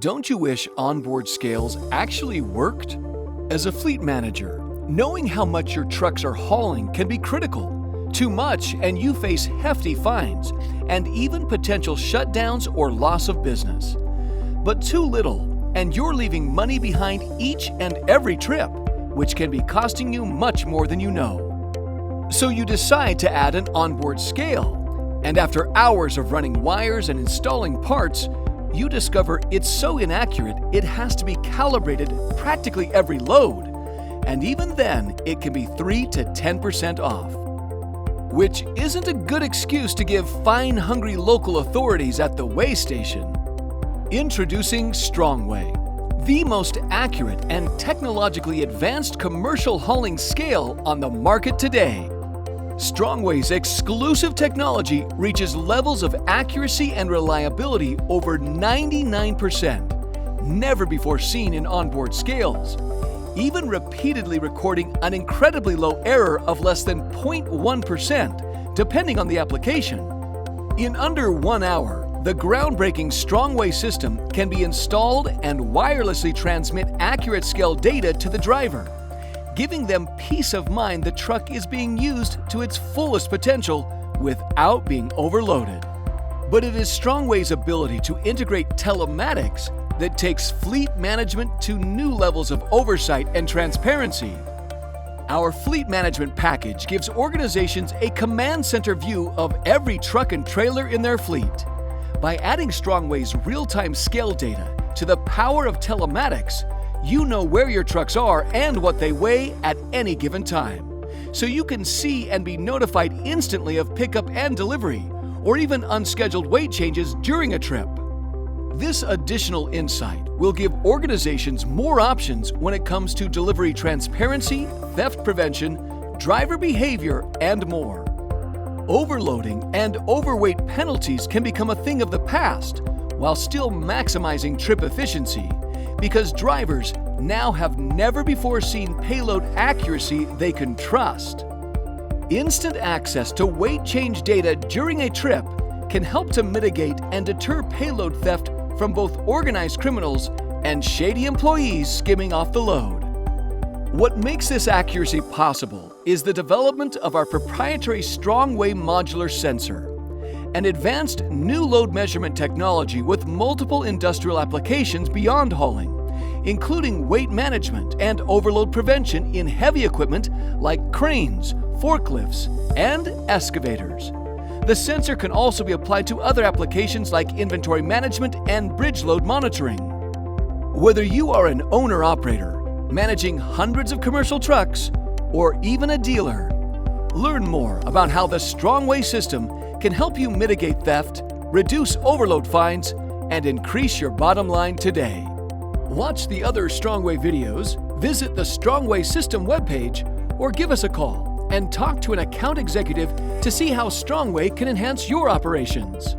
Don't you wish onboard scales actually worked? As a fleet manager, knowing how much your trucks are hauling can be critical. Too much and you face hefty fines and even potential shutdowns or loss of business. But too little and you're leaving money behind each and every trip, which can be costing you much more than you know. So you decide to add an onboard scale, and after hours of running wires and installing parts, you discover it's so inaccurate it has to be calibrated practically every load, and even then it can be 3 to 10% off. Which isn't a good excuse to give fine-hungry local authorities at the weigh station. Introducing Strongweigh, the most accurate and technologically advanced commercial hauling scale on the market today. Strongweigh's exclusive technology reaches levels of accuracy and reliability over 99%, never before seen in onboard scales, even repeatedly recording an incredibly low error of less than 0.1%, depending on the application. In under 1 hour, the groundbreaking Strongweigh system can be installed and wirelessly transmit accurate scale data to the driver, giving them peace of mind the truck is being used to its fullest potential without being overloaded. But it is Strongweigh's ability to integrate telematics that takes fleet management to new levels of oversight and transparency. Our fleet management package gives organizations a command center view of every truck and trailer in their fleet. By adding Strongweigh's real-time scale data to the power of telematics, you know where your trucks are and what they weigh at any given time, so you can see and be notified instantly of pickup and delivery, or even unscheduled weight changes during a trip. This additional insight will give organizations more options when it comes to delivery transparency, theft prevention, driver behavior, and more. Overloading and overweight penalties can become a thing of the past, while still maximizing trip efficiency, because drivers now have never before seen payload accuracy they can trust. Instant access to weight change data during a trip can help to mitigate and deter payload theft from both organized criminals and shady employees skimming off the load. What makes this accuracy possible is the development of our proprietary Strongweigh modular sensor, an advanced new load measurement technology with multiple industrial applications beyond hauling, including weight management and overload prevention in heavy equipment like cranes, forklifts, and excavators. The sensor can also be applied to other applications like inventory management and bridge load monitoring. Whether you are an owner-operator, managing hundreds of commercial trucks, or even a dealer, learn more about how the Strongweigh system can help you mitigate theft, reduce overload fines, and increase your bottom line today. Watch the other Strongweigh videos, visit the Strongweigh system webpage, or give us a call and talk to an account executive to see how Strongweigh can enhance your operations.